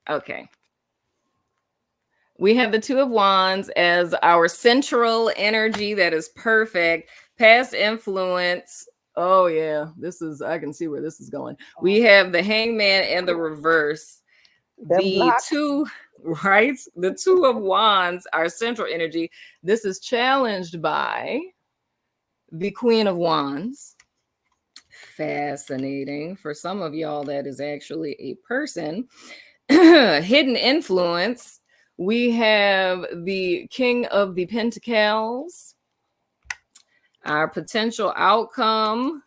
Okay. We have the Two of Wands as our central energy. That is perfect. Past influence. Oh, yeah. I can see where this is going. We have the Hangman and the reverse. The two, right? The Two of Wands, our central energy. This is challenged by the Queen of Wands. Fascinating. For some of y'all, that is actually a person. Hidden influence. We have the King of the Pentacles. Our potential outcome.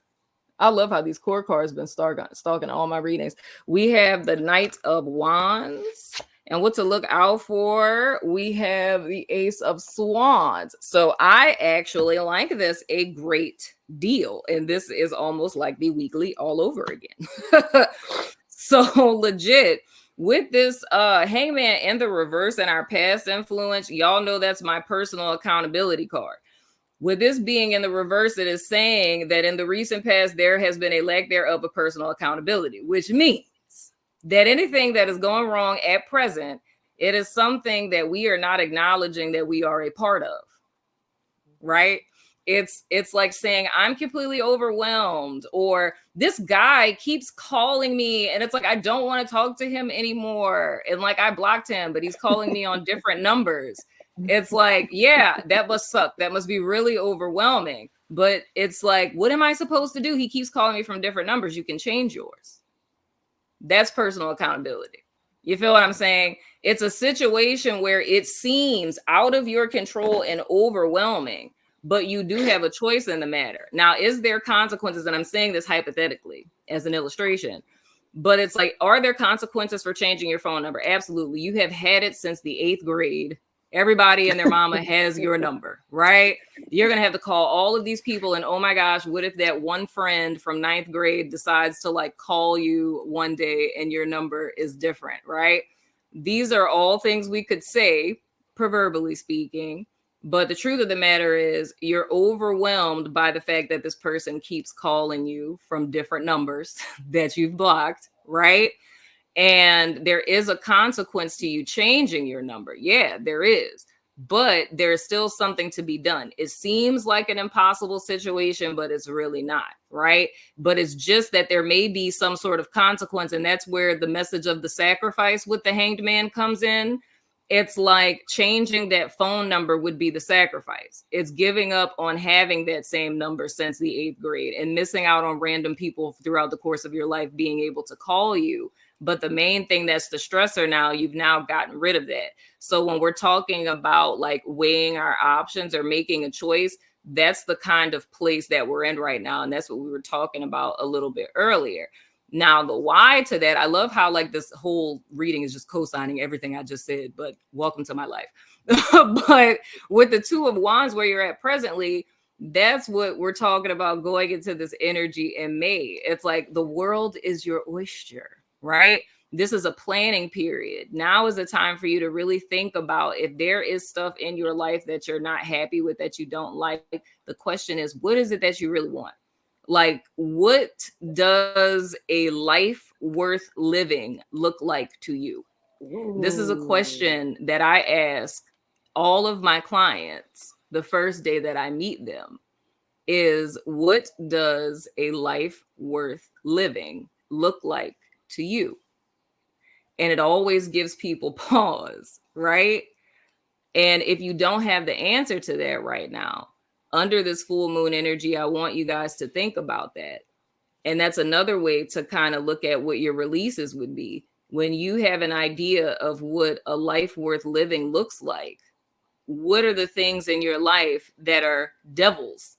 I love how these core cards have been stalking all my readings. We have the Knight of Wands. And what to look out for, we have the Ace of Swords. So I actually like this a great deal. And this is almost like the weekly all over again. So legit. With this Hangman in the reverse and our past influence, y'all know that's my personal accountability card. With this being in the reverse, it is saying that in the recent past, there has been a lack thereof of personal accountability, which means that anything that is going wrong at present, it is something that we are not acknowledging that we are a part of, right? It's like saying I'm completely overwhelmed, or this guy keeps calling me and it's like I don't want to talk to him anymore, and like I blocked him but he's calling me on different numbers. It's like, yeah, that must suck. That must be really overwhelming. But it's like, what am I supposed to do? He keeps calling me from different numbers. You can change yours. That's personal accountability. You feel what I'm saying? It's a situation where it seems out of your control and overwhelming, but you do have a choice in the matter. Now, is there consequences? And I'm saying this hypothetically as an illustration, but it's like, are there consequences for changing your phone number? Absolutely. You have had it since the 8th grade. Everybody and their mama has your number, right? You're going to have to call all of these people. And oh my gosh, what if that one friend from 9th grade decides to like call you one day and your number is different, right? These are all things we could say, proverbially speaking. But the truth of the matter is you're overwhelmed by the fact that this person keeps calling you from different numbers that you've blocked, right? And there is a consequence to you changing your number. Yeah, there is. But there's still something to be done. It seems like an impossible situation, but it's really not, right? But it's just that there may be some sort of consequence. And that's where the message of the sacrifice with the Hanged Man comes in. It's like changing that phone number would be the sacrifice. It's giving up on having that same number since the 8th grade and missing out on random people throughout the course of your life being able to call you. But the main thing that's the stressor now, you've now gotten rid of that. So when we're talking about like weighing our options or making a choice, that's the kind of place that we're in right now. And that's what we were talking about a little bit earlier. Now, the why to that, I love how like this whole reading is just co-signing everything I just said, but welcome to my life. But with the Two of Wands where you're at presently, that's what we're talking about going into this energy in May. It's like the world is your oyster, right? This is a planning period. Now is the time for you to really think about if there is stuff in your life that you're not happy with, that you don't like. The question is, what is it that you really want? Like, what does a life worth living look like to you? Ooh. This is a question that I ask all of my clients the first day that I meet them is, what does a life worth living look like to you? And it always gives people pause, right? And if you don't have the answer to that right now, under this full moon energy, I want you guys to think about that. And that's another way to kind of look at what your releases would be. When you have an idea of what a life worth living looks like, what are the things in your life that are devils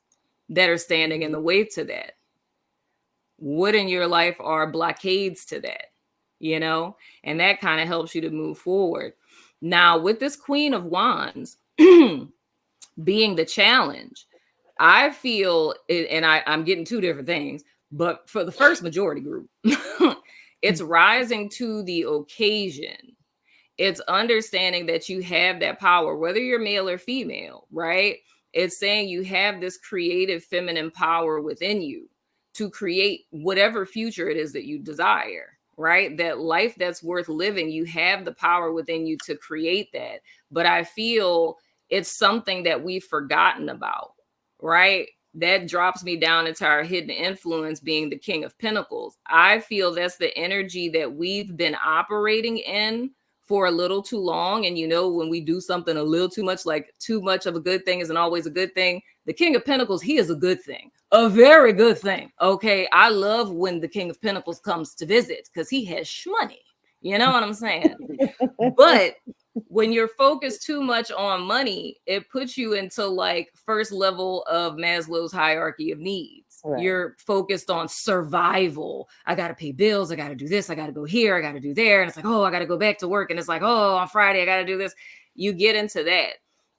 that are standing in the way to that? What in your life are blockades to that? You know, and that kind of helps you to move forward. Now, with this Queen of Wands being the challenge, I feel, and I'm getting two different things, but for the first majority group, it's rising to the occasion. It's understanding that you have that power, whether you're male or female, right? It's saying you have this creative feminine power within you to create whatever future it is that you desire, right? That life that's worth living, you have the power within you to create that. But I feel it's something that we've forgotten about, right? That drops me down into our hidden influence being the King of Pentacles. I feel that's the energy that we've been operating in for a little too long. And you know, when we do something a little too much, like too much of a good thing isn't always a good thing. The King of Pentacles, he is a good thing, a very good thing. Okay. I love when the King of Pentacles comes to visit because he has shmoney. You know what I'm saying? But when you're focused too much on money, it puts you into like first level of Maslow's hierarchy of needs. Right. You're focused on survival. I got to pay bills. I got to do this. I got to go here. I got to do there. And it's like, oh, I got to go back to work. And it's like, oh, on Friday, I got to do this. You get into that.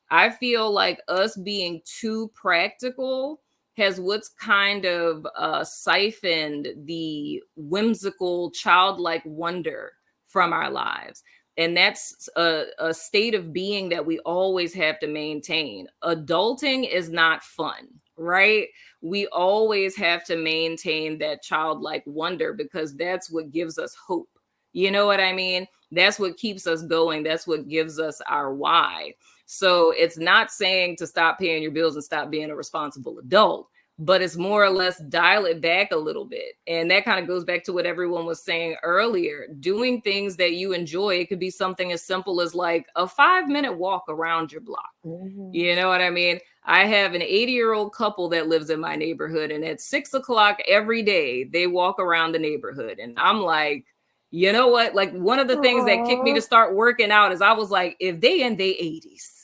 I feel like us being too practical has what's kind of siphoned the whimsical, childlike wonder from our lives. And that's a state of being that we always have to maintain. Adulting is not fun, right? We always have to maintain that childlike wonder because that's what gives us hope. You know what I mean? That's what keeps us going. That's what gives us our why. So it's not saying to stop paying your bills and stop being a responsible adult, but it's more or less dial it back a little bit. And that kind of goes back to what everyone was saying earlier, doing things that you enjoy. It could be something as simple as like a 5-minute walk around your block. Mm-hmm. You know what I mean? I have an 80-year-old couple that lives in my neighborhood, and at 6 o'clock every day, they walk around the neighborhood. And I'm like, you know what? Like one of the things that kicked me to start working out is I was like, if they in their 80s,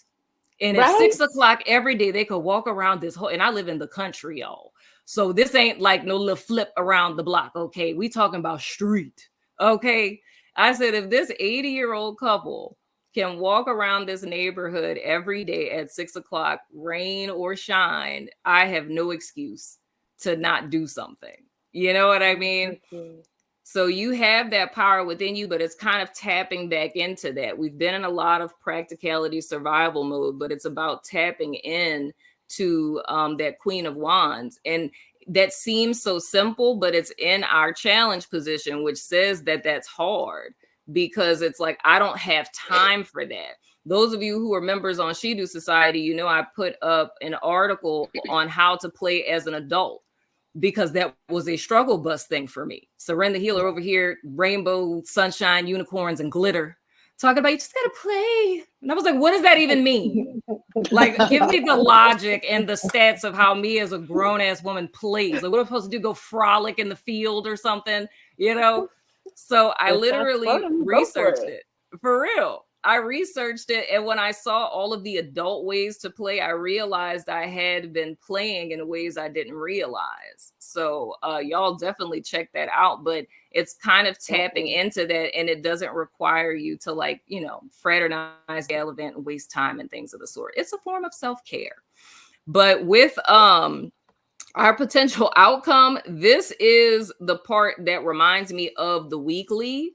and at 6 o'clock every day, they could walk around this whole, and I live in the country, y'all. So this ain't like no little flip around the block. Okay. We talking about street. Okay. I said, if this 80-year-old couple can walk around this neighborhood every day at 6 o'clock, rain or shine, I have no excuse to not do something. You know what I mean? So you have that power within you, but it's kind of tapping back into that. We've been in a lot of practicality survival mode, but it's about tapping in to that Queen of Wands. And that seems so simple, but it's in our challenge position, which says that that's hard because it's like, I don't have time for that. Those of you who are members on Shidu Society, you know, I put up an article on how to play as an adult, because that was a struggle bus thing for me. Surrender Healer over here, rainbow, sunshine, unicorns, and glitter, talking about you just gotta play. And I was like, what does that even mean? Like, give me the logic and the stats of how me as a grown-ass woman plays. Like, what am I supposed to do? Go frolic in the field or something, you know? So I literally researched it. For real. I researched it, and when I saw all of the adult ways to play, I realized I had been playing in ways I didn't realize. So y'all definitely check that out, but it's kind of tapping into that, and it doesn't require you to, like, you know, fraternize, gallivant, and waste time and things of the sort. It's a form of self-care. But with our potential outcome, this is the part that reminds me of the weekly.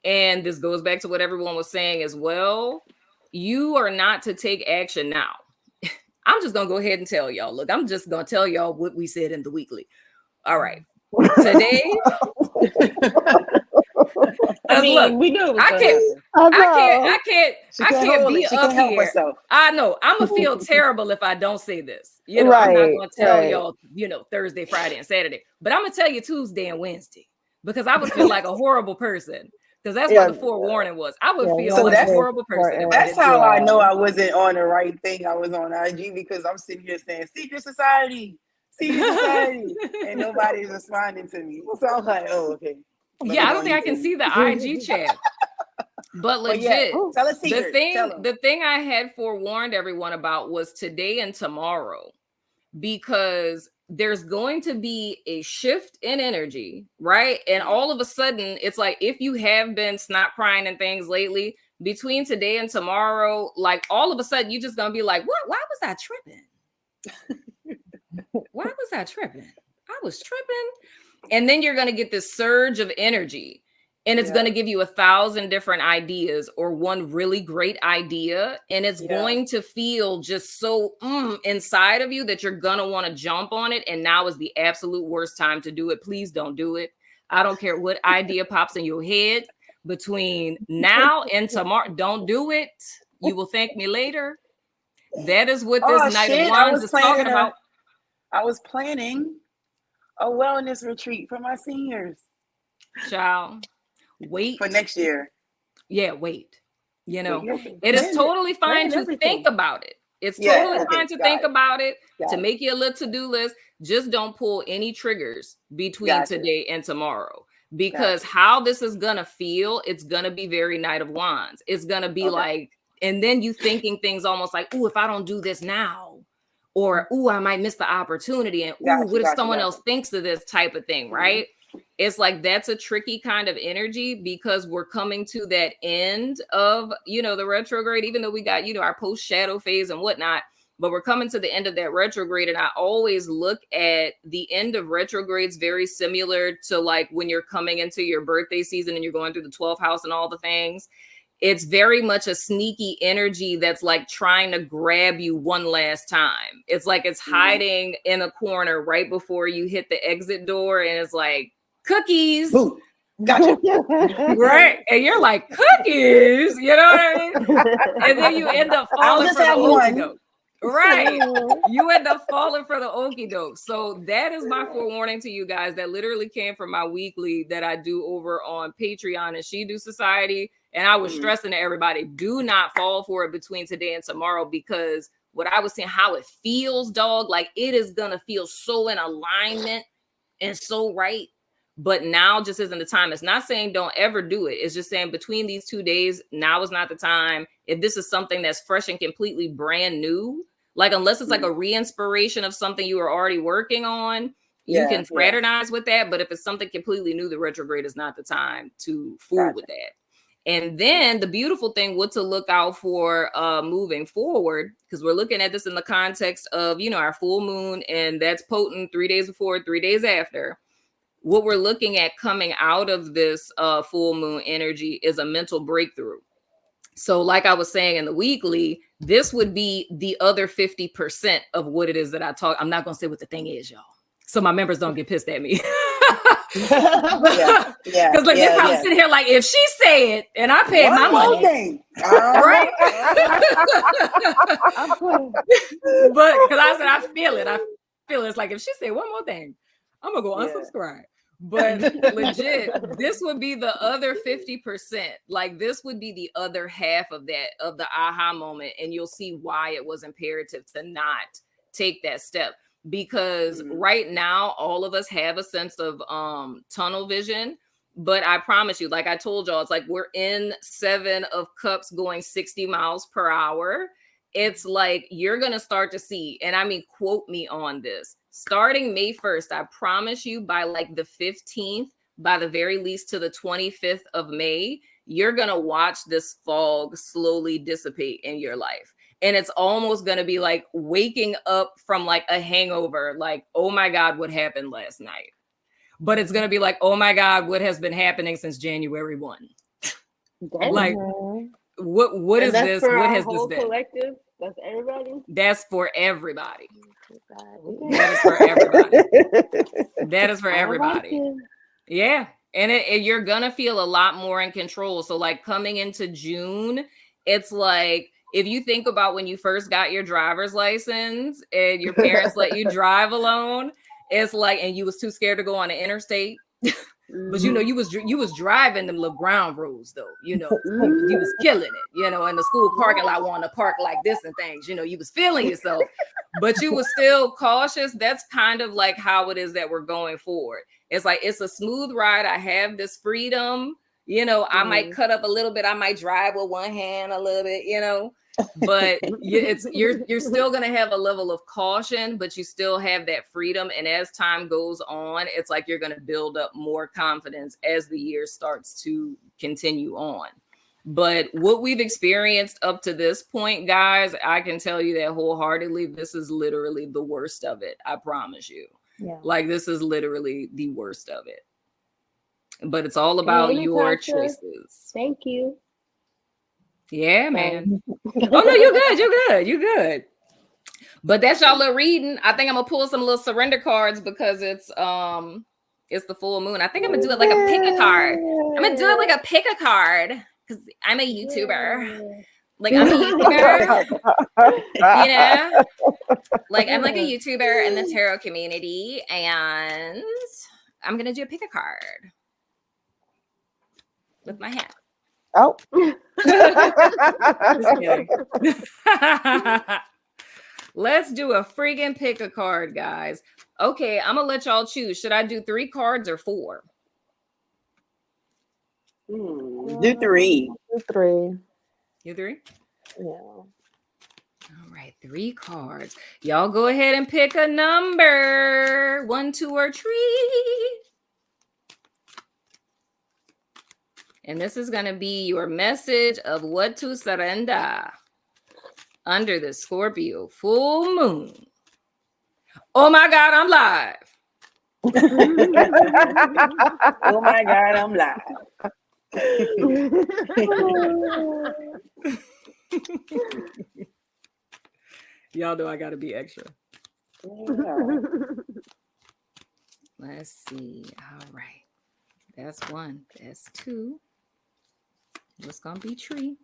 And this goes back to what everyone was saying as well. You are not to take action now. I'm just going to go ahead and tell y'all. Look, I'm just going to tell y'all what we said in the weekly. All right. Today. I mean, look, we knew. I can't be up here. I know. I'm going to feel terrible if I don't say this. You know, I'm not going to tell y'all, you know, Thursday, Friday, and Saturday. But I'm going to tell you Tuesday and Wednesday, because I would feel like a horrible person. Because that's what the forewarning was. I would feel like a horrible person. That's how I know I wasn't on the right thing. I was on IG because I'm sitting here saying secret society, and nobody's responding to me. So I'm like, oh, okay. Yeah, I don't think I can see the IG chat. But legit, tell us secret. The thing I had forewarned everyone about was today and tomorrow, because there's going to be a shift in energy, right? And all of a sudden, it's like, if you have been snot crying and things lately, between today and tomorrow, like all of a sudden, you're just going to be like, what? Why was I tripping? Why was I tripping? I was tripping. And then you're going to get this surge of energy. And it's going to give you 1,000 different ideas, or one really great idea. And it's going to feel just so inside of you that you're going to want to jump on it. And now is the absolute worst time to do it. Please don't do it. I don't care what idea pops in your head between now and tomorrow. Don't do it. You will thank me later. That is what this Knight of Wands is talking about. I was planning a wellness retreat for my seniors. Child, wait. For next year. Yeah, wait. You know, it is totally fine to think about it. It's totally fine to think about it, to make you a little to-do list. Just don't pull any triggers between today and tomorrow. Because how this is going to feel, it's going to be very Knight of Wands. It's going to be like, and then you thinking things almost like, ooh, if I don't do this now, or ooh, I might miss the opportunity, and ooh, what if someone else thinks of this type of thing, right? It's like that's a tricky kind of energy because we're coming to that end of, you know, the retrograde, even though we got, you know, our post shadow phase and whatnot, but we're coming to the end of that retrograde. And I always look at the end of retrogrades very similar to like when you're coming into your birthday season and you're going through the 12th house and all the things. It's very much a sneaky energy that's like trying to grab you one last time. It's like it's hiding in a corner right before you hit the exit door. And it's like, cookies. Ooh, gotcha. Right. And you're like, cookies. You know what I mean? And then you end up falling for the okie doke. Right. You end up falling for the okie doke. So that is my forewarning to you guys. That literally came from my weekly that I do over on Patreon and She Do Society. And I was stressing to everybody, do not fall for it between today and tomorrow, because what I was saying, how it feels, dog, like it is going to feel so in alignment and so right. But now just isn't the time. It's not saying don't ever do it. It's just saying between these 2 days, now is not the time. If this is something that's fresh and completely brand new, like unless it's like a re-inspiration of something you were already working on, you can fraternize with that. But if it's something completely new, the retrograde is not the time to fool with that. And then the beautiful thing, what to look out for moving forward, because we're looking at this in the context of, you know, our full moon, and that's potent 3 days before, 3 days after. What we're looking at coming out of this full moon energy is a mental breakthrough. So like I was saying in the weekly, this would be the other 50% of what it is that I talk. I'm not going to say what the thing is, y'all, so my members don't get pissed at me. Because like they're probably sitting here like, if she say it and I paid my money, right? But because I said I feel it. It's like if she say one more thing, I'm gonna go unsubscribe. But legit, this would be the other 50%. Like this would be the other half of that, of the aha moment, and you'll see why it was imperative to not take that step. Because right now, all of us have a sense of tunnel vision. But I promise you, like I told y'all, it's like we're in 7 of Cups going 60 miles per hour. It's like you're going to start to see, and I mean, quote me on this, starting May 1st, I promise you by like the 15th, by the very least to the 25th of May, you're going to watch this fog slowly dissipate in your life. And it's almost going to be like waking up from like a hangover, like, oh my God, what happened last night? But it's going to be like, oh my God, what has been happening since January 1? Like, what is this? What has this been? Collective? That's everybody? That's for everybody. That is for everybody. That is for everybody. Yeah. And you're going to feel a lot more in control. So like coming into June, it's like, if you think about when you first got your driver's license and your parents let you drive alone, it's like, and you was too scared to go on the interstate, but you know, you was driving them little ground rules though, you know, you was killing it, you know, in the school parking lot, wanting to park like this and things, you know, you was feeling yourself, but you was still cautious. That's kind of like how it is that we're going forward. It's like, it's a smooth ride. I have this freedom. You know, I might cut up a little bit. I might drive with one hand a little bit, you know, but you're still going to have a level of caution, but you still have that freedom. And as time goes on, it's like you're going to build up more confidence as the year starts to continue on. But what we've experienced up to this point, guys, I can tell you that wholeheartedly, this is literally the worst of it. I promise you. Yeah. Like this is literally the worst of it. But it's all about your choices. Thank you. Yeah, man. Oh no, you're good. But that's y'all little reading. I think I'm gonna pull some little surrender cards because it's It's the full moon. I think I'm gonna do it like a pick a card. I'm gonna do it like a pick a card because I'm a YouTuber. Like I'm a YouTuber, you know? Like I'm like a YouTuber in the tarot community, and I'm gonna do a pick a card with my hat. Oh. Just kidding. Let's do a friggin' pick a card, guys. Okay, I'm gonna let y'all choose. Should I do 3 cards or 4? Do 3. Do 3. You 3? Yeah. All right, 3 cards. Y'all go ahead and pick a number. 1, 2, or 3. And this is going to be your message of what to surrender under the Scorpio full moon. Oh my God, I'm live. Oh my God, I'm live. Y'all know I got to be extra. Yeah. Let's see. All right. That's 1. That's 2. What's going to be 3?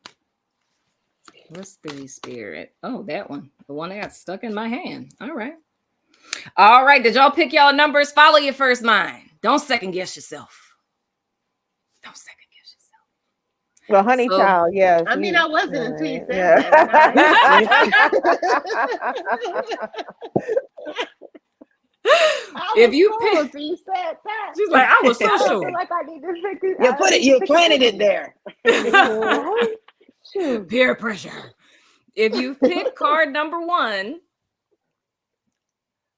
What's 3, Spirit? Oh, that one. The one that got stuck in my hand. All right. All right. Did y'all pick y'all numbers? Follow your first mind. Don't second guess yourself. Don't second guess yourself. Well, honey child, yes. I mean, I wasn't until you said yeah. If you pick, you said that. she's like, I was so I sure. feel like I need to pick it. You put it, you planted it there. Peer pressure. If you pick card number 1,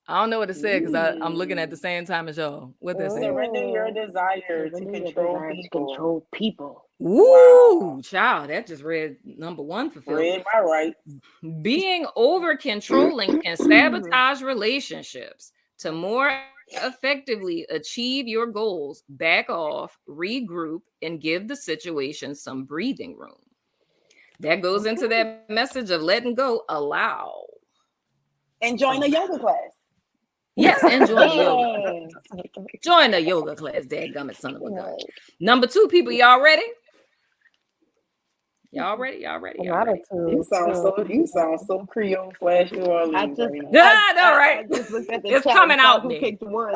I don't know what it said because I'm looking at the same time as y'all. What this is? Surrender your desire to control people. Ooh, child, that just read number 1 for Phil. Read my rights. Being over controlling can sabotage relationships. To more effectively achieve your goals, back off, regroup, and give the situation some breathing room. That goes into that message of letting go, allow. And join a yoga class. Yes, and join the yoga. Join the yoga class, dadgummit son of a gun. Number 2, people, y'all ready? Y'all ready? Y'all ready? Y'all ready? You sound so Creole / New Orleans. I just looked at the It's chat coming and saw out who then. picked 1.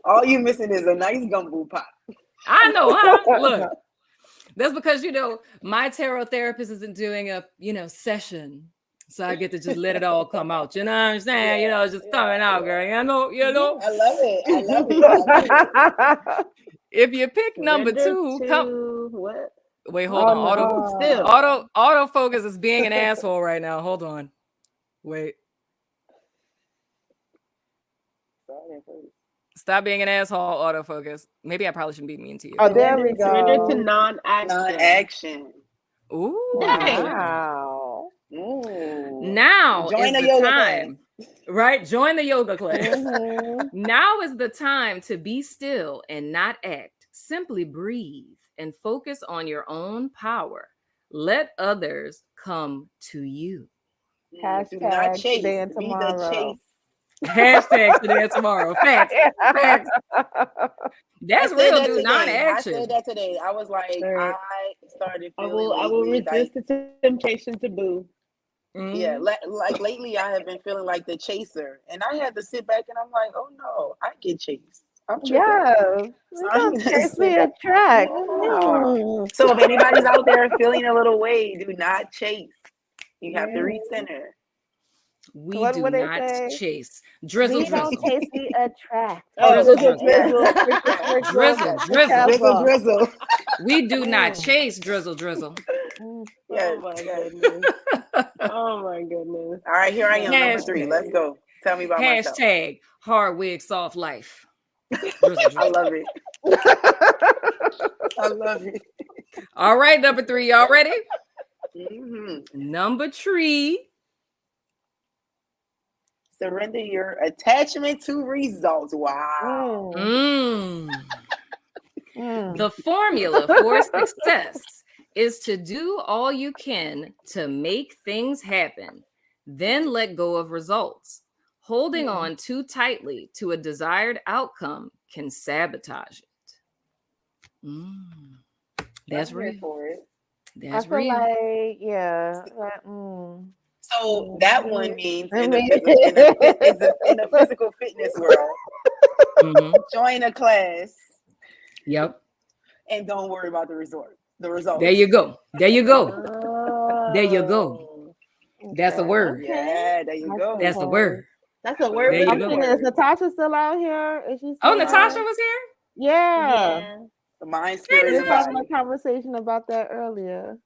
All you missing is a nice gumbo pot. I know, huh? Look, that's because, my tarot therapist isn't doing a, session. So I get to just let it all come out. You know what I'm saying? It's just coming out, girl. I know. I love it. If you pick number 2, What? Wait, hold on. No. Autofocus is being an asshole right now. Hold on. Wait. Stop being an asshole, autofocus. Maybe I probably shouldn't be mean to you. Oh, there we go. Surrender to non-action. Ooh. Wow. Now Join is the the yoga time. Right? Join the yoga class. Mhm. Now is the time to be still and not act. Simply breathe and focus on your own power. Let others come to you. Do not Hashtag chase. today and Be the tomorrow. chase. Hashtag today and tomorrow. Facts. Facts. That's I said real, that dude. today. Non-action. I said that today. I was like, Right. I started I feeling. will resist the temptation to boo. Yeah, like lately I have been feeling like the chaser, and I had to sit back and I'm like, oh no, I get chased. I'm tripping. Yes. So I'm Chase me attract. Yeah. So if anybody's out there feeling a little way, do not chase. You have to recenter. We What do would they not say? chase. Drizzle, We don't drizzle. chase, we attract. Drizzle, drizzle. Drizzle. We do not chase. Drizzle, drizzle. Yes. Oh my goodness. Oh my goodness. All right, here I am, number 3. Let's go. Tell me about myself. Hashtag hard wig soft life. Drizzle, I drizzle. love it. I love it. All right, number 3. Y'all ready? Mm-hmm. Number 3. Surrender your attachment to results. Wow. The formula for success is to do all you can to make things happen, then let go of results. Holding on too tightly to a desired outcome can sabotage it. That's I'm here real. for it. That's I feel real. like, yeah. So that one means I in the mean- in the physical fitness world, join a class. Yep. And don't worry about the results. There you go. There you go. There you go. Oh, That's a okay. word. Yeah, there you go. That's the word. That's a word. There you I'm go. thinking, is Natasha still out here? Is she still Oh, Natasha out? was here? Yeah. The mind, We spirit, were and having body. a conversation about that earlier.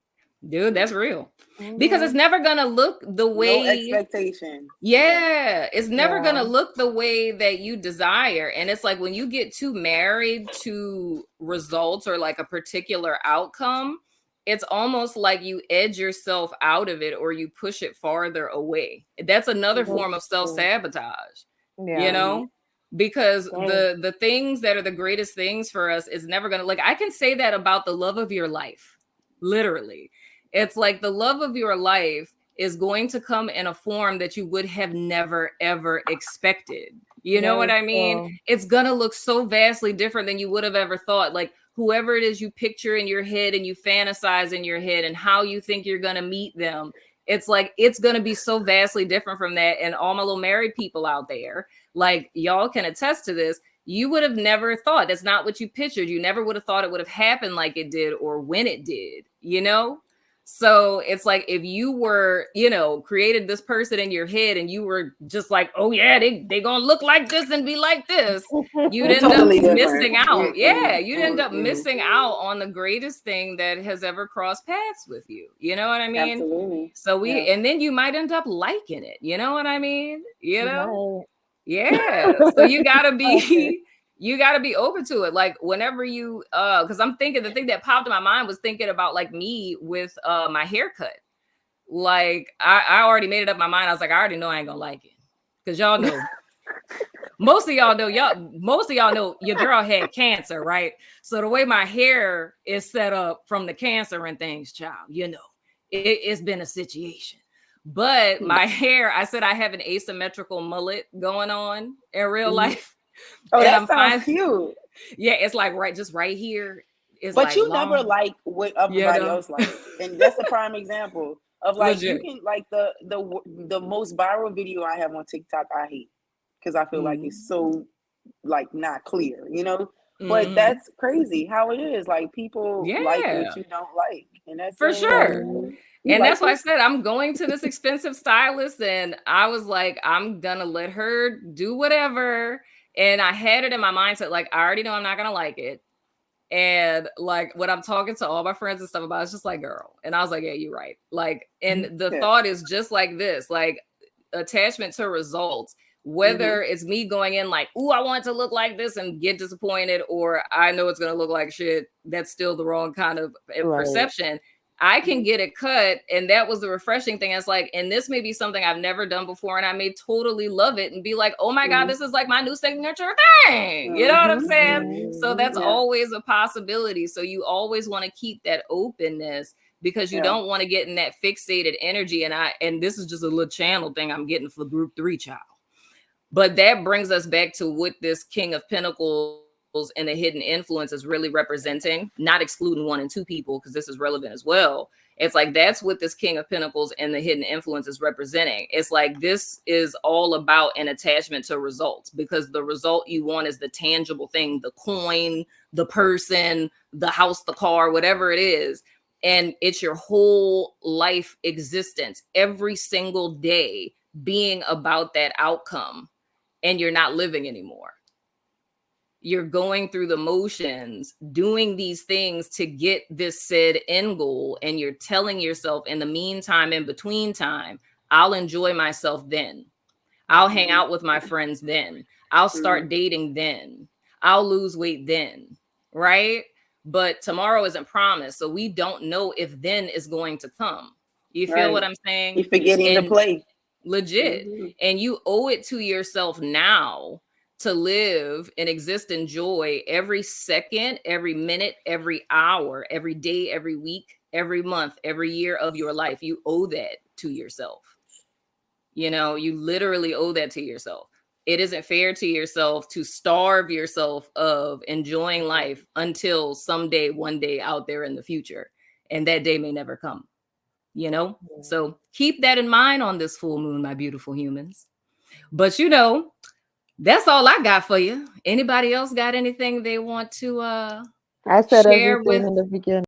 Dude, that's real. Because it's never gonna look the way No expectation. Yeah, it's never gonna Yeah. look the way that you desire. And it's like when you get too married to results or like a particular outcome, it's almost like you edge yourself out of it or you push it farther away. That's another form of self-sabotage, Yeah. you know? Because Right. the things that are the greatest things for us is never gonna, like, I can say that about the love of your life. Literally. It's like the love of your life is going to come in a form that you would have never ever expected. You know what I mean? It's gonna look so vastly different than you would have ever thought. Like whoever it is you picture in your head and you fantasize in your head and how you think you're gonna meet them, it's like it's gonna be so vastly different from that. And all my little married people out there, like y'all can attest to this. You would have never thought, that's not what you pictured. You never would have thought it would have happened like it did or when it did, you know? So it's like if you were, you know, created this person in your head and you were just like, oh yeah, they gonna look like this and be like this, you'd end Totally up different. missing out. Yeah, you'd end up missing out on the greatest thing that has ever crossed paths with you. You know what I mean? Absolutely. So and then you might end up liking it. You know what I mean? You know? Yeah. So you gotta be you got to be open to it. Like whenever you because I'm thinking the thing that popped in my mind was thinking about like me with my haircut. Like I already made it up in my mind. I was like, I already know I ain't gonna like it. Because y'all know most of y'all know your girl had cancer, right? So the way my hair is set up from the cancer and things, child, you know, it's been a situation. But my hair, I said I have an asymmetrical mullet going on in real life. Oh, And that sounds cute. Yeah, it's like right here. It's but like you long. never like what everybody else likes, and that's a prime example of like Legit. you can like the most viral video I have on TikTok. I hate because I feel like it's so like not clear, you know. But that's crazy how it is. Like people like what you don't like, and that's for sure. And like that's why I said I'm going to this expensive stylist, and I was like, I'm gonna let her do whatever. And I had it in my mindset, like I already know I'm not gonna like it. And like when I'm talking to all my friends and stuff about it, it's just like, girl. And I was like, yeah, you're right. Like, and the thought is just like this, like attachment to results, whether it's me going in like, ooh, I want it to look like this and get disappointed, or I know it's gonna look like shit. That's still the wrong kind of perception. I can get it cut. And that was the refreshing thing. It's like, and this may be something I've never done before. And I may totally love it and be like, oh my God, this is like my new signature thing. You know what I'm saying? So that's always a possibility. So you always want to keep that openness because you don't want to get in that fixated energy. And this is just a little channel thing I'm getting for group 3 child. But that brings us back to what this King of Pentacles and the hidden influence is really representing, not excluding 1 and 2 people, because this is relevant as well. It's like that's what this King of Pentacles and the hidden influence is representing. It's like this is all about an attachment to results, because the result you want is the tangible thing, the coin, the person, the house, the car, whatever it is. And it's your whole life existence, every single day being about that outcome, and you're not living anymore. You're going through the motions, doing these things to get this said end goal. And you're telling yourself in the meantime, in between time, I'll enjoy myself then. I'll hang out with my friends then. I'll start dating then. I'll lose weight then. Right? But tomorrow isn't promised. So we don't know if then is going to come. You feel what I'm saying? You're forgetting to play. Legit. And you owe it to yourself now to live and exist in joy every second, every minute, every hour, every day, every week, every month, every year of your life. You owe that to yourself. You know, you literally owe that to yourself. It isn't fair to yourself to starve yourself of enjoying life until someday, one day out there in the future. And that day may never come, you know? So keep that in mind on this full moon, my beautiful humans. But you know, that's all I got for you. Anybody else got anything they want to I said share everything with in the beginning.